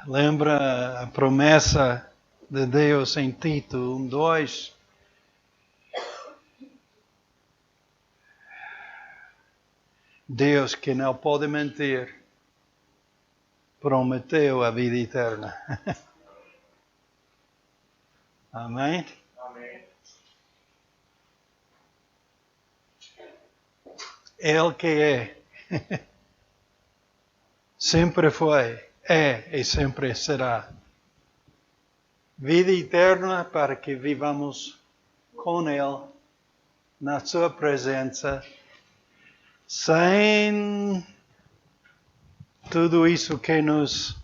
Lembra a promessa de Deus em Tito 1:2? Deus, que não pode mentir, prometeu a vida eterna. Amém? Amém. Ele que é, sempre foi, é e sempre será. Vida eterna para que vivamos com Ele, na Sua presença, sem tudo isso que nos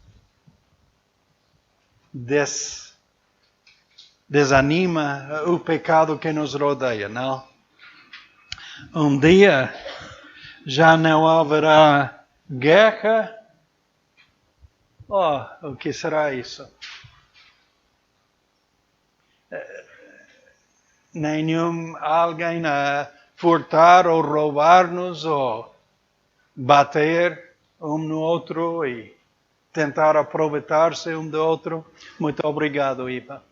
desanima, o pecado que nos rodeia, não? Um dia já não haverá guerra. O que será isso? Nenhum alguém a furtar ou roubar-nos ou bater um no outro e tentar aproveitar-se um do outro. Muito obrigado, Iva.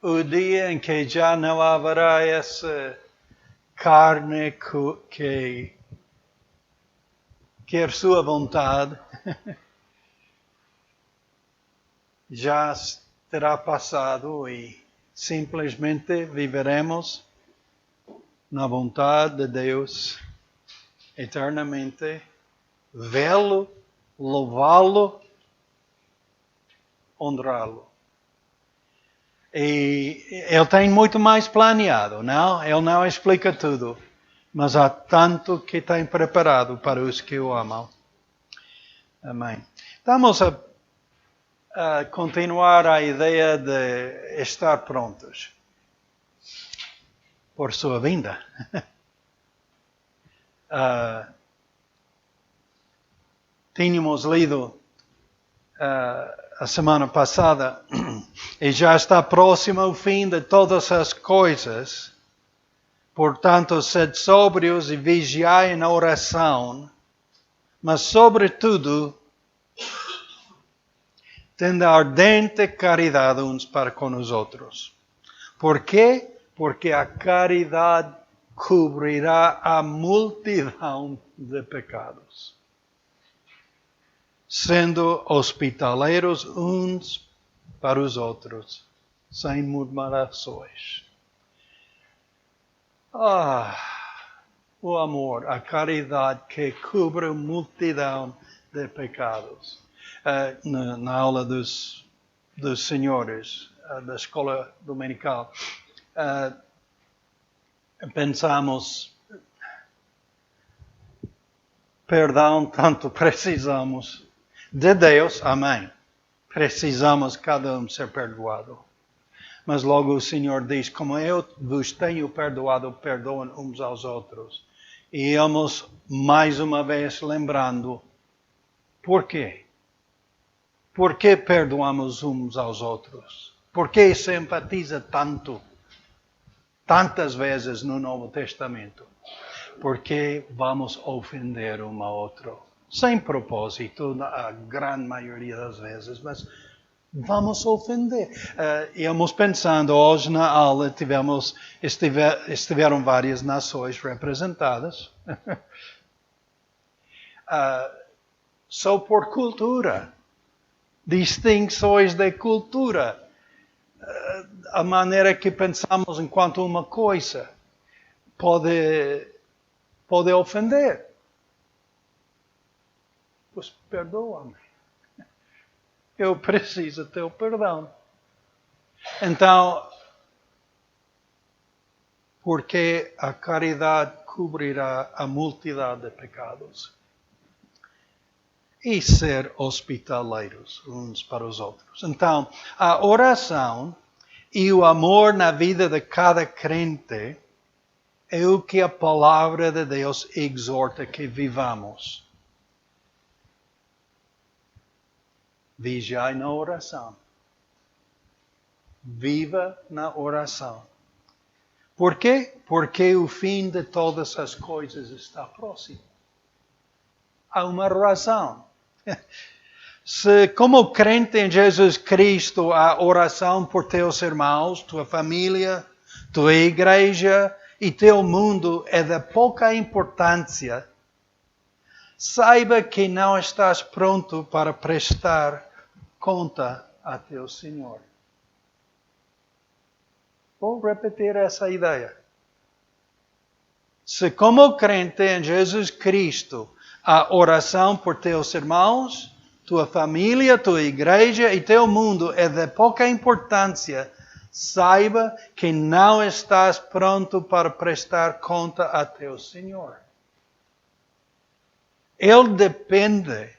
O dia em que já não haverá essa carne que quer sua vontade, já terá passado e simplesmente viveremos na vontade de Deus eternamente, vê-lo, louvá-lo, honrá-lo. E ele tem muito mais planeado, não? Ele não explica tudo, mas há tanto que tem preparado para os que o amam. Amém. Estamos a continuar a ideia de estar prontos por sua vinda. Tínhamos lido a semana passada e já está próximo o fim de todas as coisas. Portanto, sede sóbrios e vigiai na oração, mas sobretudo tende ardente caridade uns para com os outros. Por quê? Porque a caridade cobrirá a multidão de pecados, sendo hospitaleiros uns para os outros, sem murmurações. O amor, a caridade que cobre a multidão de pecados. Na aula dos senhores da escola dominical, pensamos, perdão, tanto precisamos de Deus, amém. Precisamos cada um ser perdoado. Mas logo o Senhor diz, como eu vos tenho perdoado, perdoem uns aos outros. E íamos mais uma vez lembrando, por quê? Por que perdoamos uns aos outros? Por que se enfatiza tantas vezes no Novo Testamento? Porque vamos ofender um ao outro. Sem propósito, a grande maioria das vezes, mas vamos ofender. Íamos pensando, hoje na aula estiveram várias nações representadas. Só por cultura. Distinções de cultura. A maneira que pensamos enquanto uma coisa pode ofender. Pois perdoa-me. Eu preciso do teu perdão. Então, porque a caridade cobrirá a multidão de pecados. E ser hospitaleiros uns para os outros. Então, a oração e o amor na vida de cada crente é o que a palavra de Deus exorta que vivamos. Vigiai na oração. Viva na oração. Por quê? Porque o fim de todas as coisas está próximo. Há uma razão. Se, como crente em Jesus Cristo, a oração por teus irmãos, tua família, tua igreja e teu mundo é de pouca importância, saiba que não estás pronto para prestar conta a teu Senhor. Vou repetir essa ideia. Se, como crente em Jesus Cristo, a oração por teus irmãos, tua família, tua igreja e teu mundo é de pouca importância, saiba que não estás pronto para prestar conta a teu Senhor. Ele depende.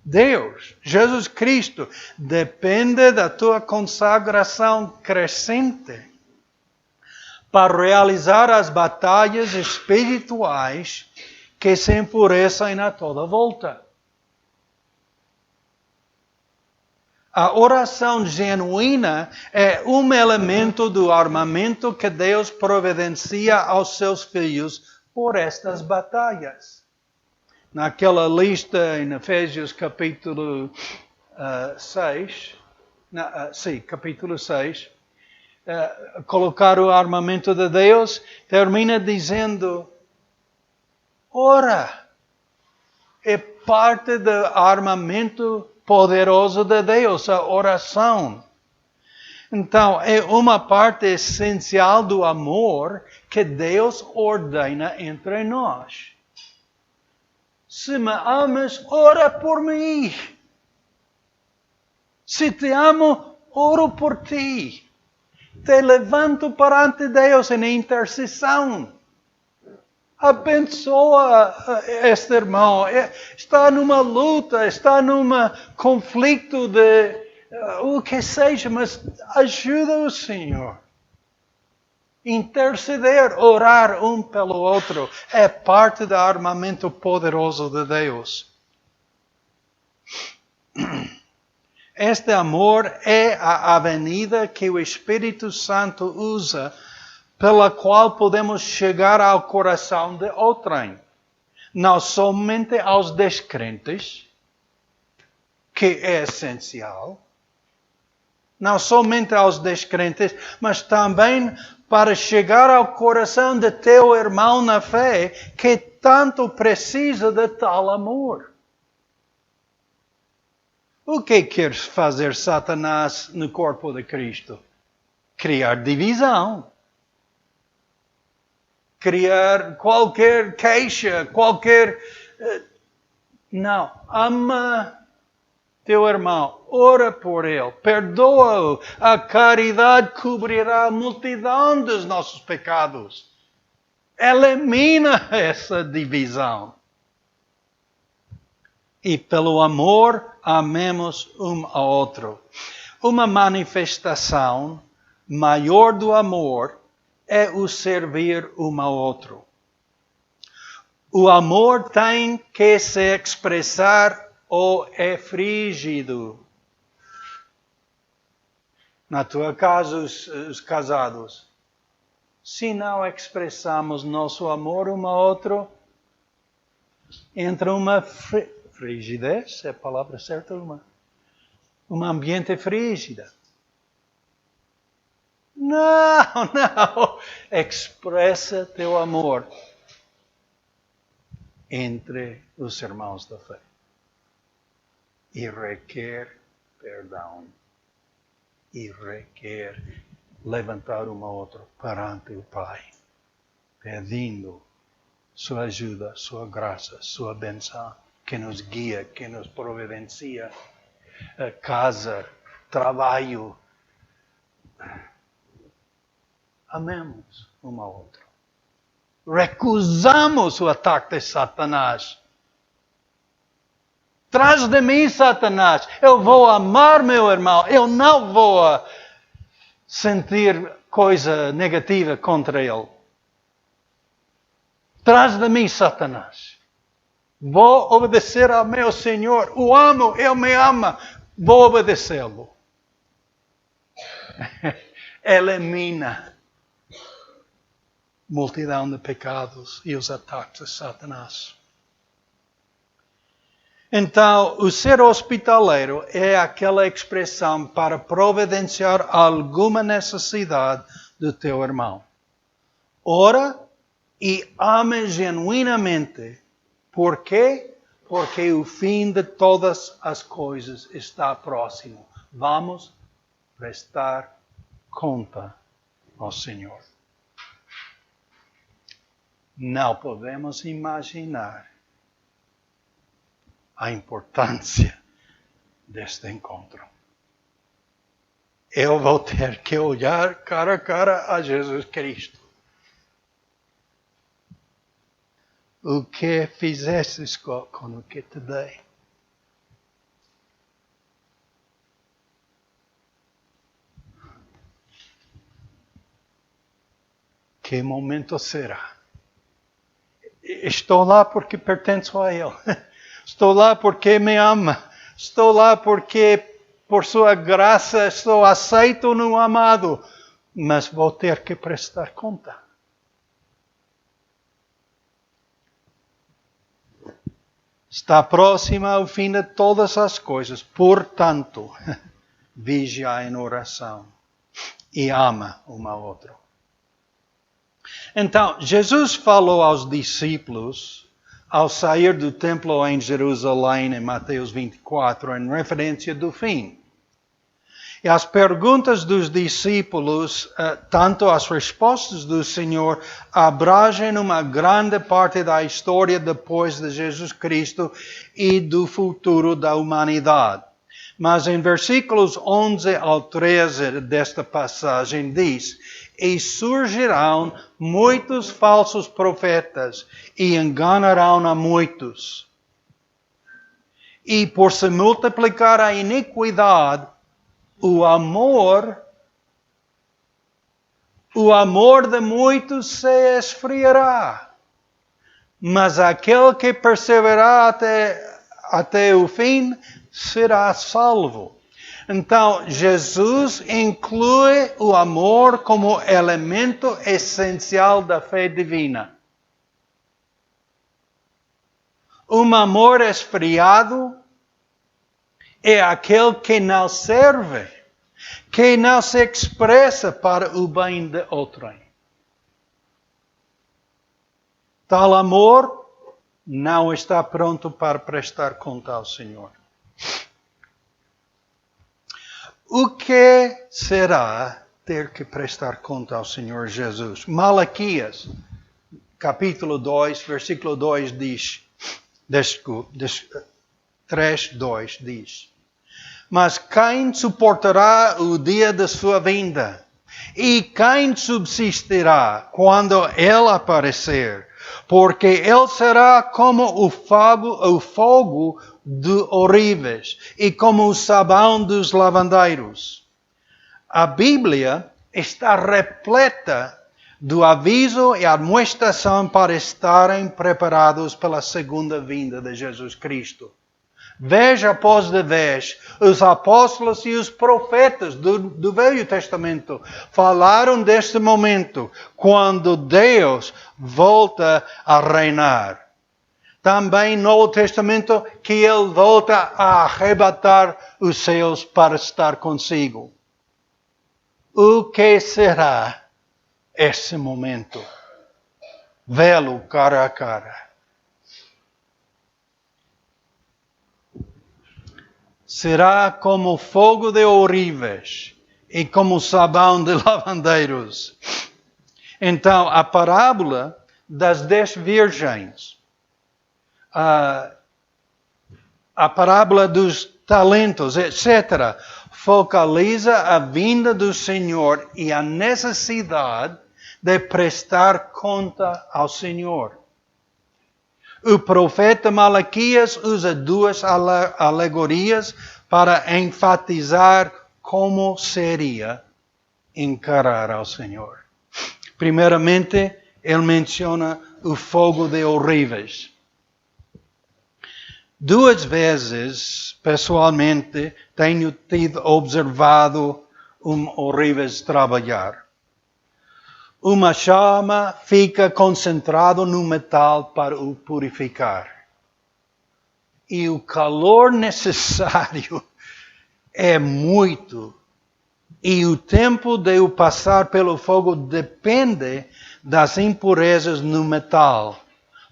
Deus, Jesus Cristo, depende da tua consagração crescente para realizar as batalhas espirituais que se enfurecem a toda volta. A oração genuína é um elemento do armamento que Deus providencia aos seus filhos por estas batalhas. Naquela lista em Efésios capítulo 6, capítulo 6, colocar o armamento de Deus, termina dizendo, ora, é parte do armamento poderoso de Deus, a oração. Então, é uma parte essencial do amor que Deus ordena entre nós. Se me amas, ora por mim. Se te amo, oro por ti. Te levanto perante Deus em intercessão. Abençoa este irmão. Está numa luta, está num conflito de o que seja, mas ajuda o Senhor. Interceder, orar um pelo outro, é parte do armamento poderoso de Deus. Este amor é a avenida que o Espírito Santo usa pela qual podemos chegar ao coração de outrem. Não somente aos descrentes, que é essencial. Não somente aos descrentes, mas também para chegar ao coração de teu irmão na fé, que tanto precisa de tal amor. O que quer fazer Satanás no corpo de Cristo? Criar divisão. Criar qualquer queixa, qualquer... Não, ama teu irmão, ora por ele, perdoa-o. A caridade cobrirá a multidão dos nossos pecados. Elimina essa divisão. E pelo amor, amemos um ao outro. Uma manifestação maior do amor é o servir um ao outro. O amor tem que se expressar ou é frígido. Na tua casa, os casados, se não expressamos nosso amor um ao outro, entra uma frigidez, é a palavra certa? Um ambiente frígido. Não. Expressa teu amor entre os irmãos da fé. E requer perdão. E requer levantar um ao outro perante o Pai, pedindo sua ajuda, sua graça, sua bênção, que nos guia, que nos providencia casa, trabalho. Amemos um ao outro. Recusamos o ataque de Satanás. Traz de mim, Satanás. Eu vou amar meu irmão. Eu não vou sentir coisa negativa contra ele. Traz de mim, Satanás. Vou obedecer ao meu Senhor. O amo, ele me ama. Vou obedecê-lo. Elimina multidão de pecados e os ataques de Satanás. Então, o ser hospitaleiro é aquela expressão para providenciar alguma necessidade do teu irmão. Ora e ama genuinamente. Por quê? Porque o fim de todas as coisas está próximo. Vamos prestar conta ao Senhor. Não podemos imaginar a importância deste encontro. Eu vou ter que olhar cara a cara a Jesus Cristo. O que fizestes com o que te dei? Que momento será? Estou lá porque pertenço a Ele. Estou lá porque me ama. Estou lá porque, por sua graça, estou aceito no amado. Mas vou ter que prestar conta. Está próxima ao fim de todas as coisas. Portanto, vigia em oração e ama um ao outro. Então, Jesus falou aos discípulos, ao sair do templo em Jerusalém, em Mateus 24, em referência do fim. E as perguntas dos discípulos, tanto as respostas do Senhor, abrangem uma grande parte da história depois de Jesus Cristo e do futuro da humanidade. Mas em versículos 11 ao 13 desta passagem diz: E surgirão muitos falsos profetas e enganarão a muitos. E por se multiplicar a iniquidade, o amor de muitos se esfriará. Mas aquele que perseverar até o fim será salvo. Então, Jesus inclui o amor como elemento essencial da fé divina. Um amor esfriado é aquele que não serve, que não se expressa para o bem de outrem. Tal amor não está pronto para prestar conta ao Senhor. O que será ter que prestar conta ao Senhor Jesus? Malaquias, capítulo 2, versículo 2 diz, 3:2 diz: Mas quem suportará o dia da sua vinda? E quem subsistirá quando ele aparecer? Porque ele será como o fogo de ourives e como o sabão dos lavandeiros. A Bíblia está repleta do aviso e admoestação para estarem preparados pela segunda vinda de Jesus Cristo. Vez após vez, os apóstolos e os profetas do Velho Testamento falaram deste momento, quando Deus volta a reinar. Também no Novo Testamento, que Ele volta a arrebatar os céus para estar consigo. O que será esse momento? Vê-lo cara a cara. Será como fogo de ourives e como sabão de lavandeiros. Então, a parábola das 10 virgens, a parábola dos talentos, etc., focaliza a vinda do Senhor e a necessidade de prestar conta ao Senhor. O profeta Malaquias usa 2 alegorias para enfatizar como seria encarar ao Senhor. Primeiramente, ele menciona o fogo de ourives. 2 vezes, pessoalmente, tenho observado ourives trabalhar. uma chama fica concentrado no metal para o purificar. E o calor necessário é muito. E o tempo de o passar pelo fogo depende das impurezas no metal.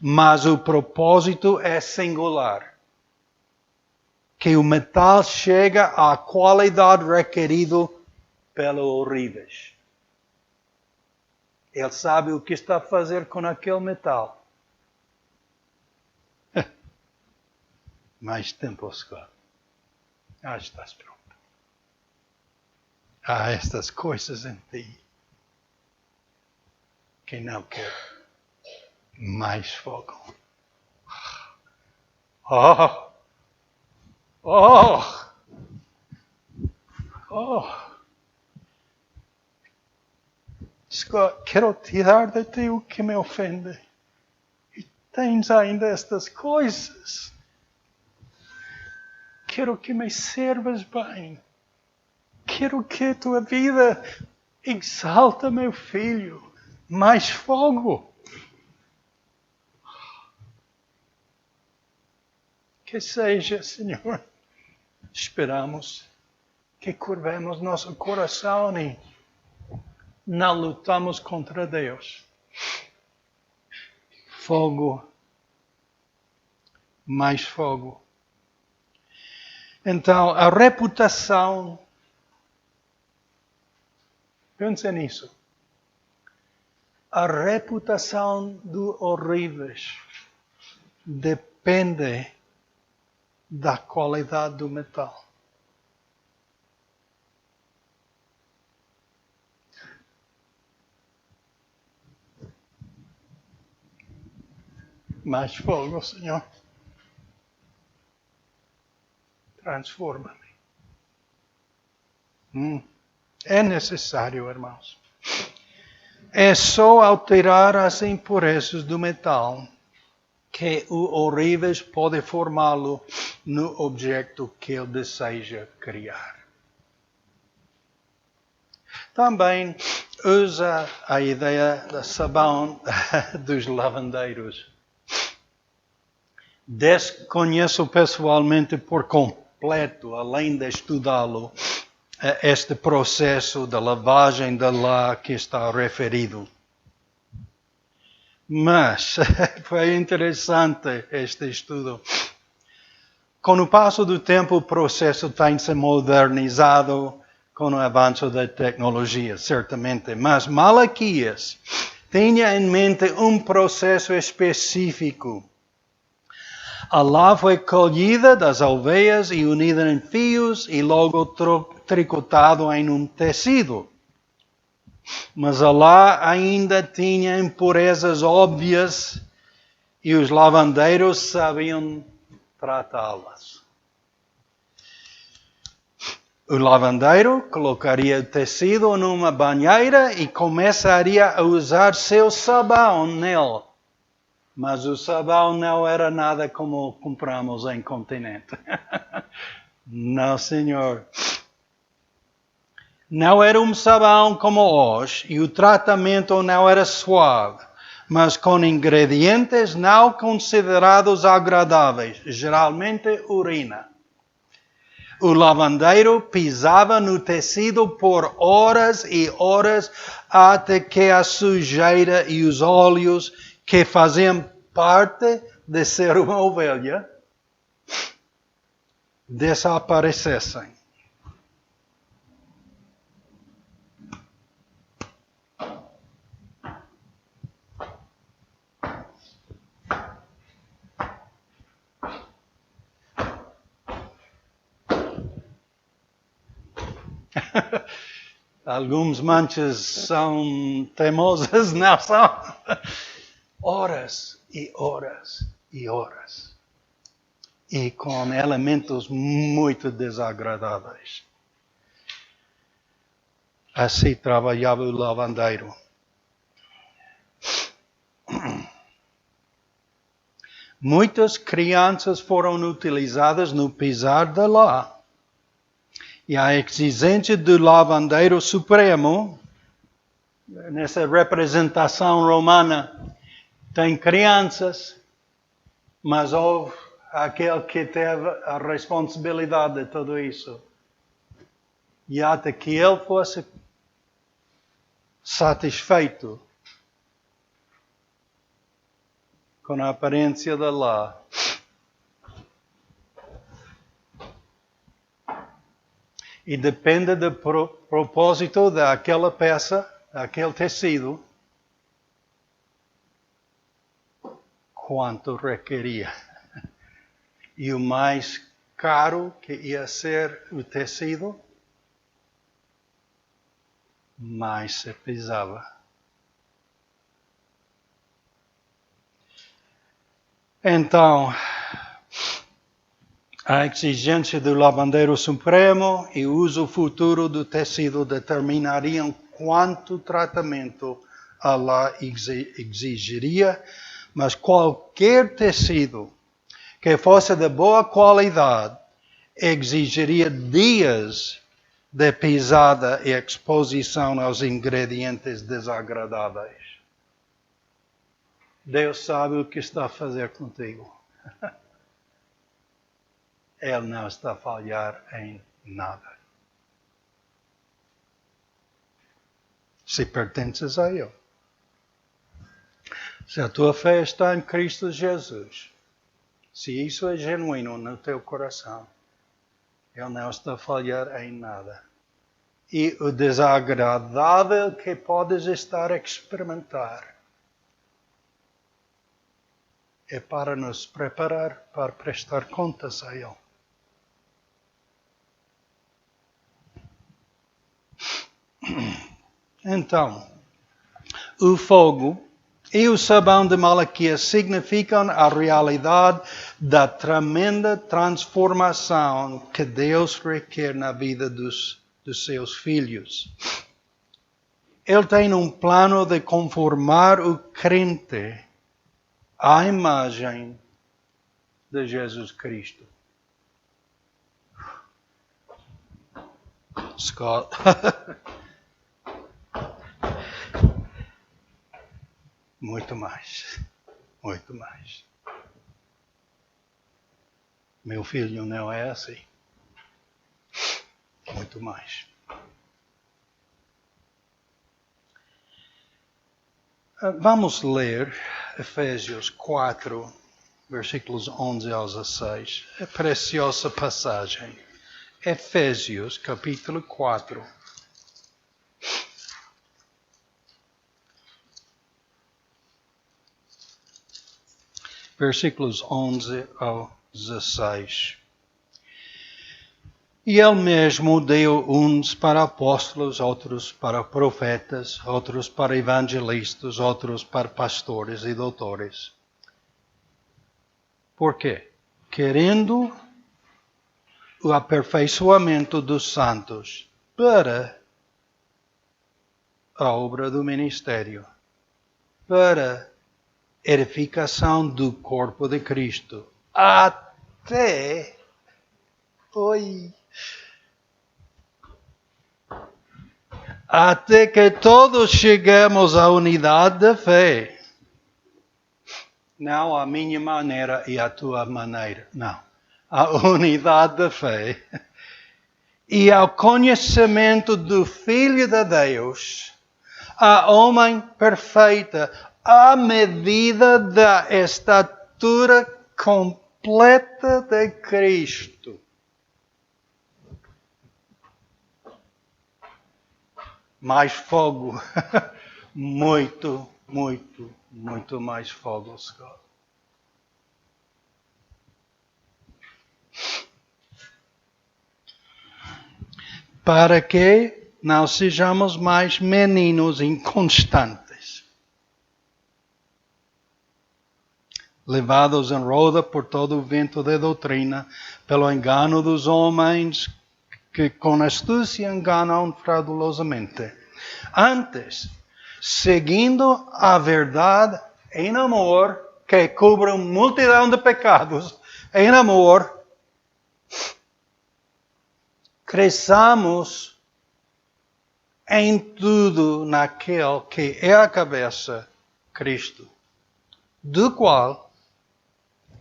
Mas o propósito é singular. Que o metal chega à qualidade requerida pelo ourives. Ele sabe o que está a fazer com aquele metal. Mais tempo, Scott. Estás pronto. Há estas coisas em ti que não quero. Mais fogo. Oh! Scott, quero tirar de ti o que me ofende. E tens ainda estas coisas. Quero que me servas bem. Quero que tua vida exalta meu filho. Mais fogo. Que seja, Senhor. Esperamos que curvemos nosso coração e não lutamos contra Deus. Fogo. Mais fogo. Então, a reputação. Pense nisso. A reputação do ourives depende da qualidade do metal. Mais fogo, Senhor. Transforma-me. É necessário, irmãos. É só alterar as impurezas do metal que o ourives pode formá-lo no objeto que ele deseja criar. Também usa a ideia da sabão dos lavandeiros. Desconheço pessoalmente por completo, além de estudá-lo, este processo da lavagem da lã que está referido. Mas foi interessante este estudo. Com o passo do tempo, o processo tem se modernizado com o avanço da tecnologia, certamente. Mas Malaquias tinha em mente um processo específico. A lã foi colhida das alveias e unida em fios e logo tricotado em um tecido. Mas a lã ainda tinha impurezas óbvias e os lavandeiros sabiam tratá-las. O lavandeiro colocaria o tecido numa banheira e começaria a usar seu sabão nele. Mas o sabão não era nada como compramos em Continente. Não, senhor. Não era um sabão como hoje e o tratamento não era suave, mas com ingredientes não considerados agradáveis, geralmente urina. O lavandeiro pisava no tecido por horas e horas até que a sujeira e os óleos que faziam parte de ser uma ovelha desaparecessem. Alguns manchas são teimosas, não são? Horas e horas e horas. E com elementos muito desagradáveis. Assim trabalhava o lavandeiro. Muitas crianças foram utilizadas no pisar da lã. E a exigência do lavandeiro supremo nessa representação romana, tem crianças, mas houve aquele que teve a responsabilidade de tudo isso. E até que ele fosse satisfeito com a aparência da lei. E depende do propósito daquela peça, daquele tecido, quanto requeria. E o mais caro que ia ser o tecido, mais se pesava. Então, a exigência do lavandeiro supremo e o uso futuro do tecido determinariam quanto tratamento a lei exigiria, mas qualquer tecido que fosse de boa qualidade exigiria dias de pisada e exposição aos ingredientes desagradáveis. Deus sabe o que está a fazer contigo. Ele não está a falhar em nada. Se pertences a Ele. Se a tua fé está em Cristo Jesus, se isso é genuíno no teu coração, Ele não está a falhar em nada. E o desagradável que podes estar a experimentar é para nos preparar para prestar contas a Ele. Então, o fogo e o sabão de Malaquias significam a realidade da tremenda transformação que Deus requer na vida dos seus filhos. Ele tem um plano de conformar o crente à imagem de Jesus Cristo. Scott. Muito mais. Muito mais. Meu filho não é assim. Muito mais. Vamos ler Efésios 4, versículos 11 ao 16. É preciosa passagem. Efésios, capítulo 4. Versículos 11 ao 16. E Ele mesmo deu uns para apóstolos, outros para profetas, outros para evangelistas, outros para pastores e doutores. Por quê? Querendo o aperfeiçoamento dos santos para a obra do ministério, para edificação do corpo de Cristo, até que todos chegamos à unidade da fé. Não a minha maneira e a tua maneira, não. A unidade da fé. E ao conhecimento do Filho de Deus, a homem perfeita, à medida da estatura completa de Cristo. Mais fogo. Muito, muito, muito mais fogo, Scott. Para que não sejamos mais meninos inconstantes, levados em roda por todo o vento de doutrina, pelo engano dos homens que com astúcia enganam fraudulosamente. Antes, seguindo a verdade em amor, que cobre uma multidão de pecados, em amor, cresçamos em tudo naquele que é a cabeça, Cristo, do qual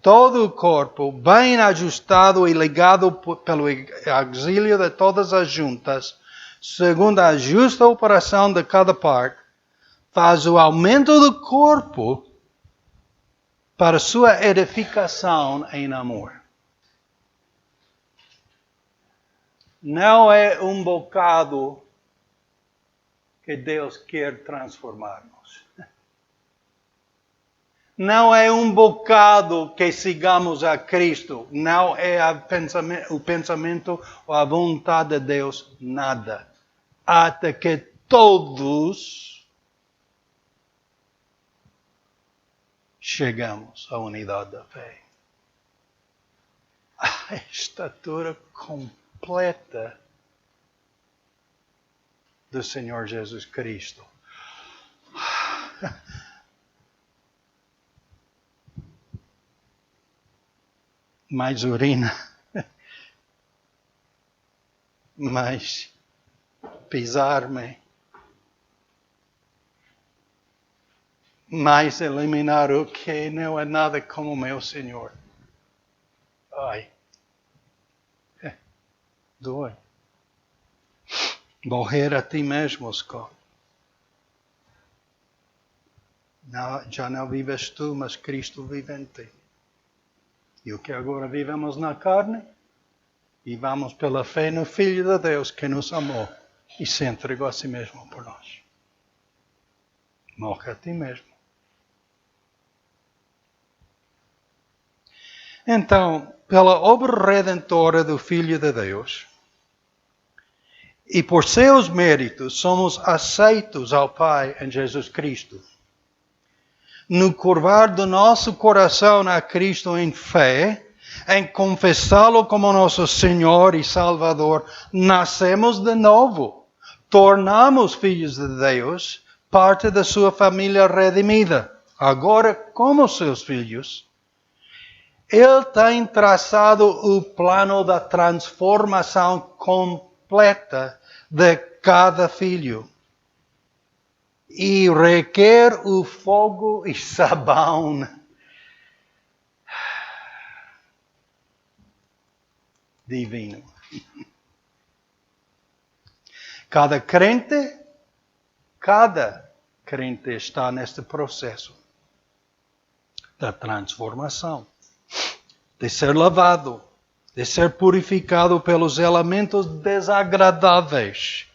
todo o corpo, bem ajustado e ligado pelo auxílio de todas as juntas, segundo a justa operação de cada parte, faz o aumento do corpo para sua edificação em amor. Não é um bocado que Deus quer transformar-nos. Não é um bocado que sigamos a Cristo. Não é o pensamento ou a vontade de Deus, nada. Até que todos chegamos à unidade da fé. A estatura completa do Senhor Jesus Cristo. Mais urina, mais pisar-me, mais eliminar o que não é nada como meu Senhor. Ai, dói. Morrer a ti mesmo, Scott. Não, já não vives tu, mas Cristo vive em ti. E o que agora vivemos na carne, e vamos pela fé no Filho de Deus que nos amou e se entregou a si mesmo por nós. Morre a ti mesmo. Então, pela obra redentora do Filho de Deus, e por seus méritos, somos aceitos ao Pai em Jesus Cristo. No curvar do nosso coração a Cristo em fé, em confessá-lo como nosso Senhor e Salvador, nascemos de novo. Tornamos filhos de Deus, parte da sua família redimida. Agora, como seus filhos, Ele tem traçado o plano da transformação completa de cada filho. E requer o fogo e sabão divino. Cada crente está neste processo da transformação, de ser lavado, de ser purificado pelos elementos desagradáveis,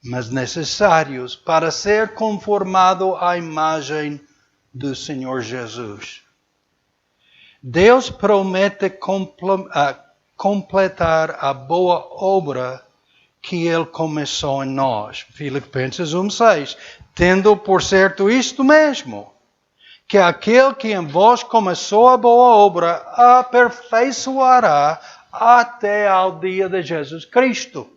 mas necessários para ser conformado à imagem do Senhor Jesus. Deus promete completar a boa obra que Ele começou em nós. Filipenses 1:6. Tendo por certo isto mesmo, que aquele que em vós começou a boa obra aperfeiçoará até ao dia de Jesus Cristo.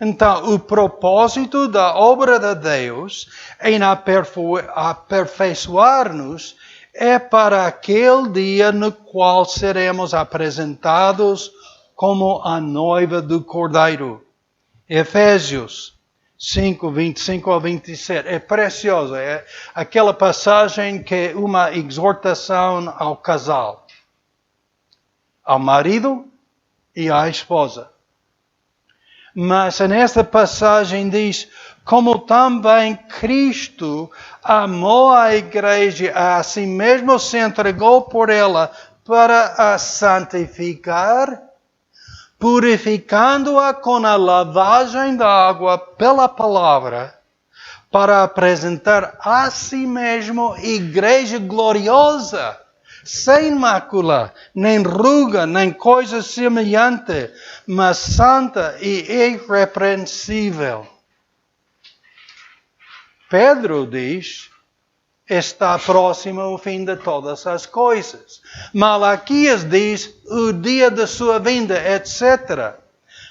Então, o propósito da obra de Deus em aperfeiçoar-nos é para aquele dia no qual seremos apresentados como a noiva do Cordeiro. Efésios 5, 25 ao 27. É precioso. É aquela passagem que é uma exortação ao casal, ao marido e à esposa. Mas nesta passagem diz, como também Cristo amou a igreja, a si mesmo se entregou por ela para a santificar, purificando-a com a lavagem da água pela palavra, para apresentar a si mesmo igreja gloriosa, sem mácula, nem ruga, nem coisa semelhante, mas santa e irrepreensível. Pedro diz, está próximo o fim de todas as coisas. Malaquias diz, o dia da sua vinda, etc.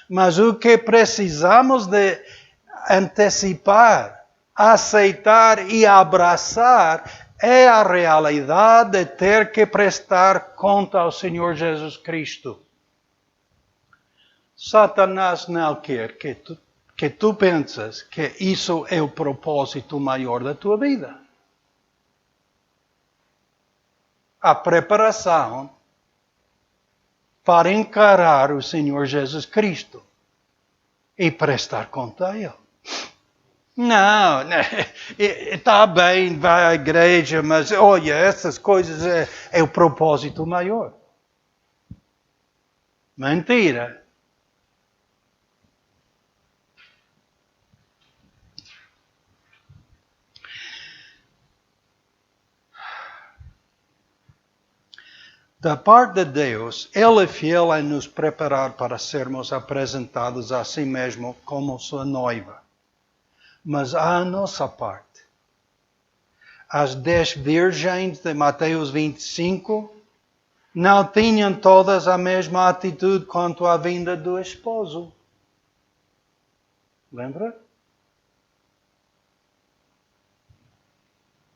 Mas o que precisamos de antecipar, aceitar e abraçar é a realidade de ter que prestar conta ao Senhor Jesus Cristo. Satanás não quer que que tu pensas que isso é o propósito maior da tua vida. A preparação para encarar o Senhor Jesus Cristo e prestar conta a Ele. Não, está bem, vai à igreja, mas olha, essas coisas é o propósito maior. Mentira. Da parte de Deus, Ele é fiel em nos preparar para sermos apresentados a si mesmo como sua noiva. Mas há a nossa parte. As 10 virgens de Mateus 25 não tinham todas a mesma atitude quanto à vinda do esposo. Lembra?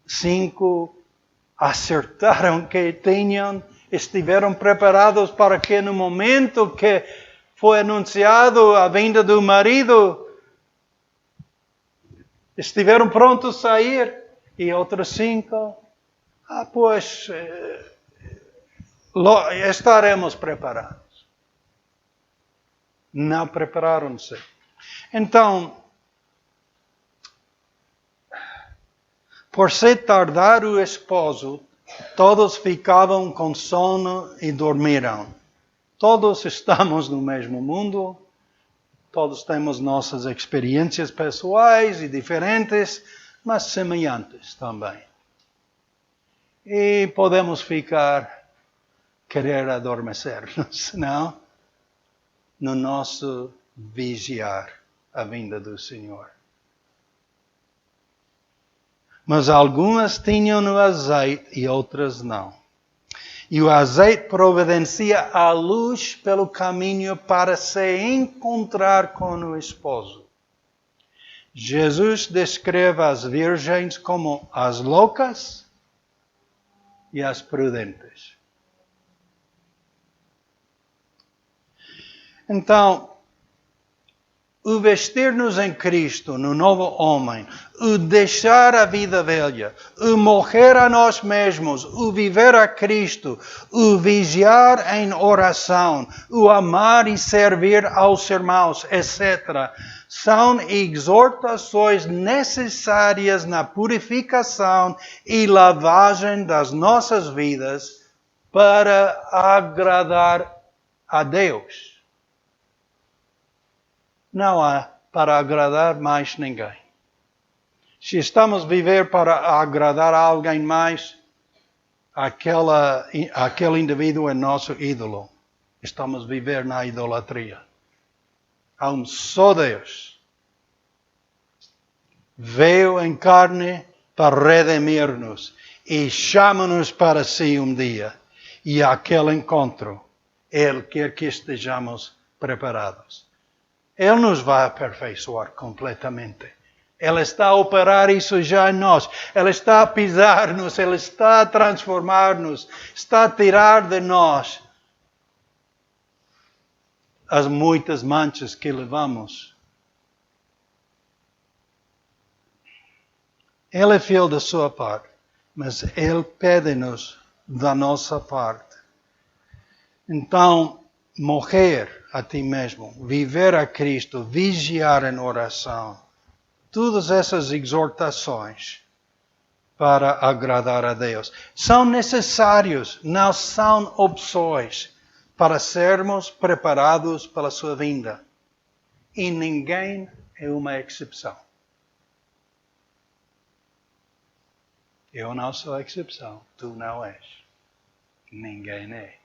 5 acertaram que estiveram preparados para que no momento que foi anunciado a vinda do marido, estiveram prontos a sair. E outros 5, estaremos preparados. Não prepararam-se. Então, por se tardar o esposo, todos ficavam com sono e dormiram. Todos estamos no mesmo mundo. Todos temos nossas experiências pessoais e diferentes, mas semelhantes também. E podemos querer adormecer-nos, não? No nosso vigiar a vinda do Senhor. Mas algumas tinham o azeite e outras não. E o azeite providencia a luz pelo caminho para se encontrar com o esposo. Jesus descreve as virgens como as loucas e as prudentes. Então, o vestir-nos em Cristo, no novo homem, o deixar a vida velha, o morrer a nós mesmos, o viver a Cristo, o vigiar em oração, o amar e servir aos irmãos, etc., são exortações necessárias na purificação e lavagem das nossas vidas para agradar a Deus. Não há para agradar mais ninguém. Se estamos a viver para agradar a alguém mais, aquele indivíduo é nosso ídolo. Estamos a viver na idolatria. Há um só Deus. Veio em carne para redimir-nos e chama-nos para si um dia. E aquele encontro, Ele quer que estejamos preparados. Ele nos vai aperfeiçoar completamente. Ele está a operar isso já em nós. Ele está a pisar-nos, Ele está a transformar-nos, está a tirar de nós as muitas manchas que levamos. Ele é fiel da sua parte, mas Ele pede-nos da nossa parte. Então, morrer a ti mesmo, viver a Cristo, vigiar em oração, todas essas exortações para agradar a Deus são necessários, não são opções para sermos preparados para a sua vinda. E ninguém é uma exceção. Eu não sou a exceção, tu não és. Ninguém é.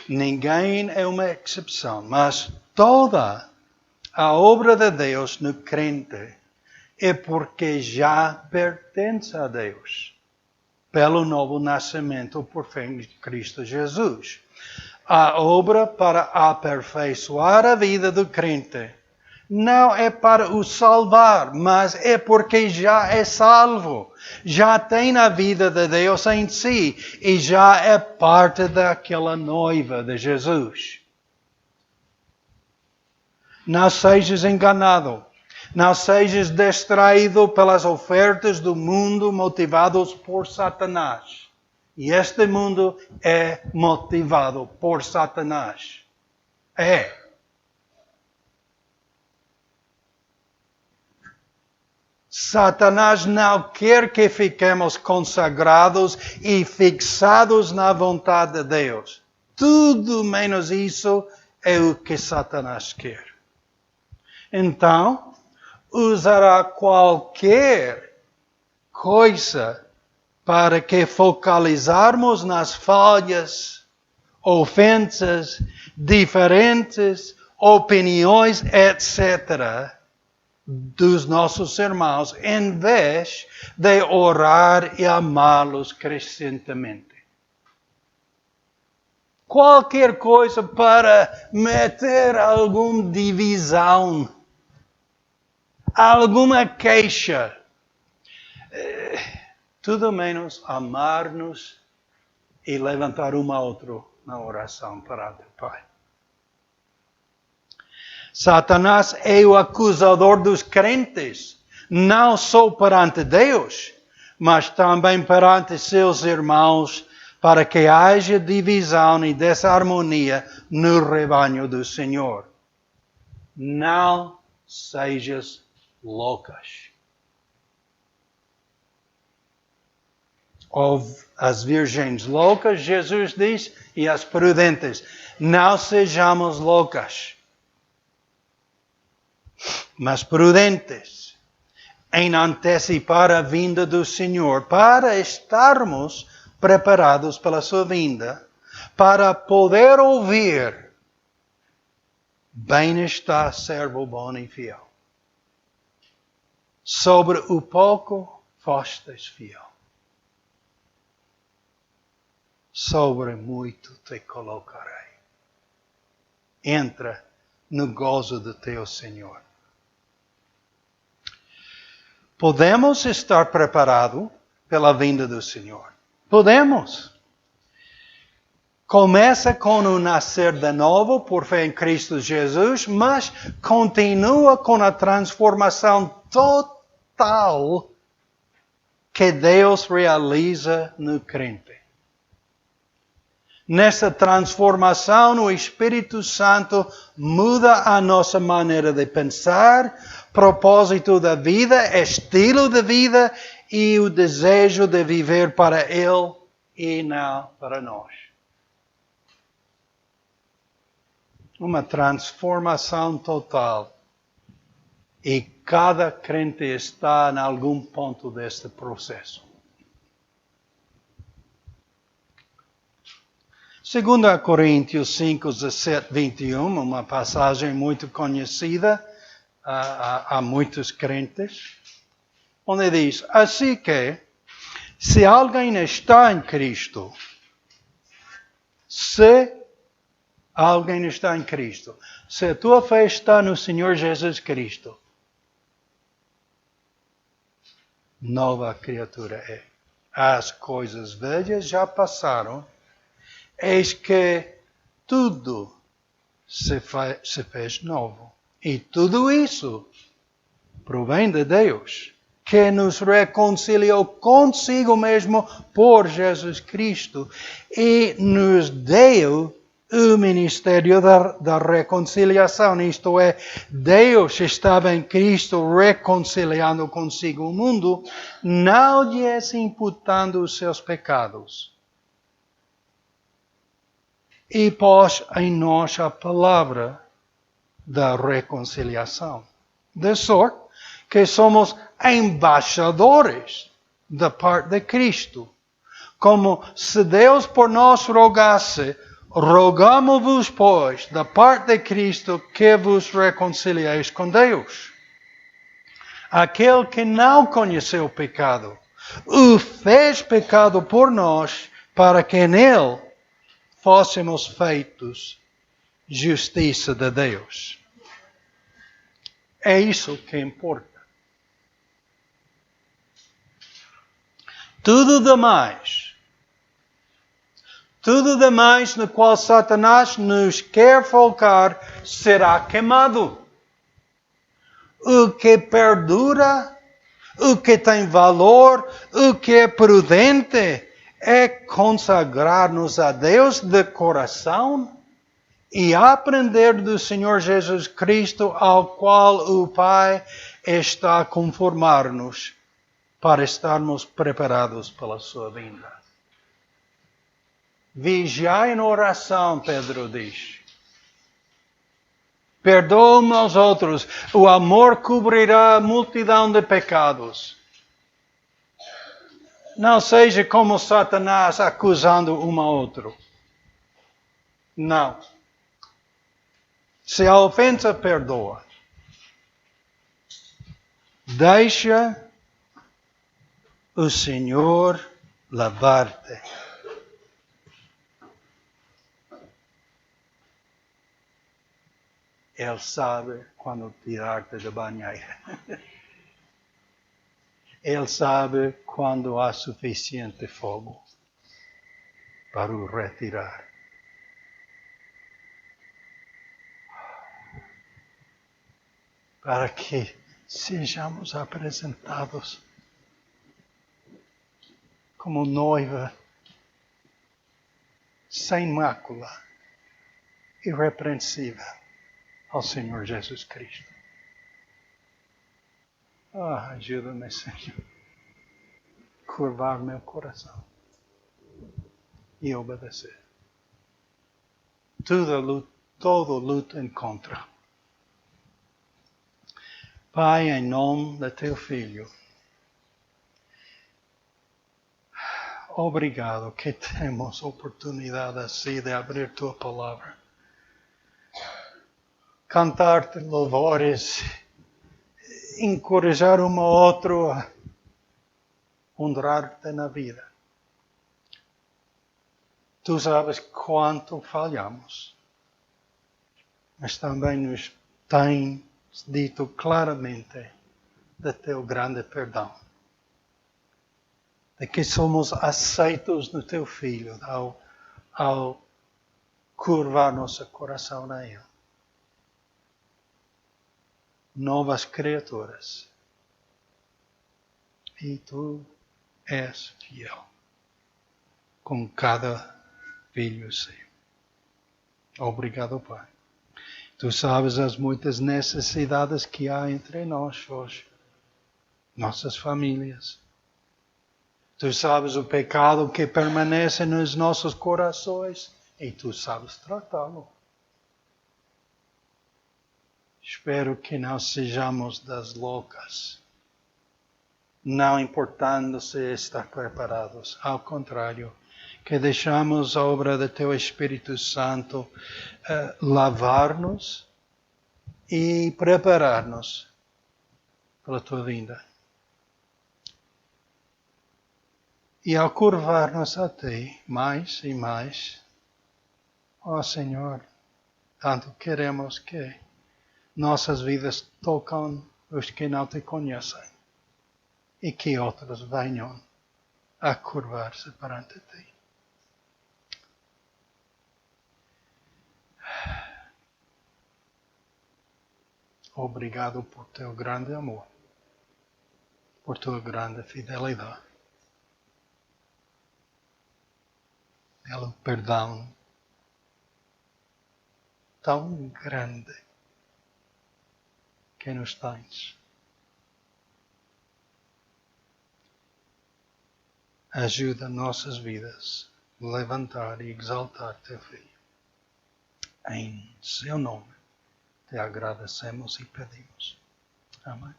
Ninguém é uma exceção, mas toda a obra de Deus no crente é porque já pertence a Deus, pelo novo nascimento por fé em Cristo Jesus. A obra para aperfeiçoar a vida do crente não é para o salvar, mas é porque já é salvo. Já tem a vida de Deus em si e já é parte daquela noiva de Jesus. Não sejas enganado. Não sejas distraído pelas ofertas do mundo motivados por Satanás. E este mundo é motivado por Satanás. É. Satanás não quer que fiquemos consagrados e fixados na vontade de Deus. Tudo menos isso é o que Satanás quer. Então, usará qualquer coisa para que focalizarmos nas falhas, ofensas, diferentes opiniões, etc., dos nossos irmãos, em vez de orar e amá-los crescentemente. Qualquer coisa para meter alguma divisão, alguma queixa, tudo menos amar-nos e levantar um ao outro na oração perante o Pai. Satanás é o acusador dos crentes, não só perante Deus, mas também perante seus irmãos, para que haja divisão e desarmonia no rebanho do Senhor. Não sejas loucas. Houve as virgens loucas, Jesus diz, e as prudentes. Não sejamos loucas, mas prudentes em antecipar a vinda do Senhor, para estarmos preparados pela sua vinda, para poder ouvir: bem está, servo bom e fiel. Sobre o pouco fostes fiel. Sobre muito te colocarei. Entra no gozo do teu Senhor. Podemos estar preparados pela vinda do Senhor. Podemos. Começa com o nascer de novo por fé em Cristo Jesus, mas continua com a transformação total que Deus realiza no crente. Nessa transformação, o Espírito Santo muda a nossa maneira de pensar, propósito da vida, estilo de vida e o desejo de viver para Ele e não para nós. Uma transformação total. E cada crente está em algum ponto deste processo. 2 Coríntios 5, 17, 21, uma passagem muito conhecida a muitos crentes, onde diz: assim que, se alguém está em Cristo, se a tua fé está no Senhor Jesus Cristo, nova criatura é. As coisas velhas já passaram, eis que tudo se fez novo. E tudo isso provém de Deus, que nos reconciliou consigo mesmo por Jesus Cristo e nos deu o ministério da reconciliação. Isto é, Deus estava em Cristo reconciliando consigo o mundo, não lhes imputando os seus pecados. E pôs em nós a palavra da reconciliação. De sorte que somos embaixadores da parte de Cristo. Como se Deus por nós rogasse: rogamo-vos, pois, da parte de Cristo, que vos reconcilieis com Deus. Aquele que não conheceu o pecado, o fez pecado por nós, para que nele fôssemos feitos justiça de Deus. É isso que importa. Tudo demais no qual Satanás nos quer focar será queimado. O que perdura, o que tem valor, o que é prudente, é consagrar-nos a Deus de coração e aprender do Senhor Jesus Cristo, ao qual o Pai está a conformar-nos para estarmos preparados pela sua vinda. Vigiai em oração, Pedro diz. Perdoa uns aos outros. O amor cobrirá a multidão de pecados. Não seja como Satanás acusando um ao outro. Não. Se a ofensa, perdoa. Deixa o Senhor lavar-te. Ele sabe quando tirar-te da banheira. Ele sabe quando há suficiente fogo para o retirar. Para que sejamos apresentados como noiva sem mácula, irrepreensível ao Senhor Jesus Cristo. Ajuda-me, Senhor, curvar meu coração e obedecer. Todo luta em contra. Pai, em nome de Teu Filho, obrigado que temos oportunidade assim de abrir Tua Palavra. Cantar-te louvores, encorajar um ao outro a honrar-te na vida. Tu sabes quanto falhamos, mas também nos tens dito claramente de Teu grande perdão. De que somos aceitos no Teu Filho ao curvar nosso coração a Ele. Novas criaturas. E Tu és fiel com cada filho seu. Obrigado, Pai. Tu sabes as muitas necessidades que há entre nós hoje, nossas famílias. Tu sabes o pecado que permanece nos nossos corações e Tu sabes tratá-lo. Espero que não sejamos das loucas, não importando se estar preparados. Ao contrário, que deixamos a obra do Teu Espírito Santo lavar-nos e preparar-nos pela Tua vinda. E ao curvar-nos a Ti mais e mais, ó Senhor, tanto queremos que nossas vidas tocam os que não Te conhecem e que outros venham a curvar-se perante Ti. Obrigado por Teu grande amor, por Tua grande fidelidade, pelo perdão tão grande que nos tens. Ajuda nossas vidas a levantar e exaltar Teu Filho. Em Seu nome Te agradecemos e pedimos. Amém.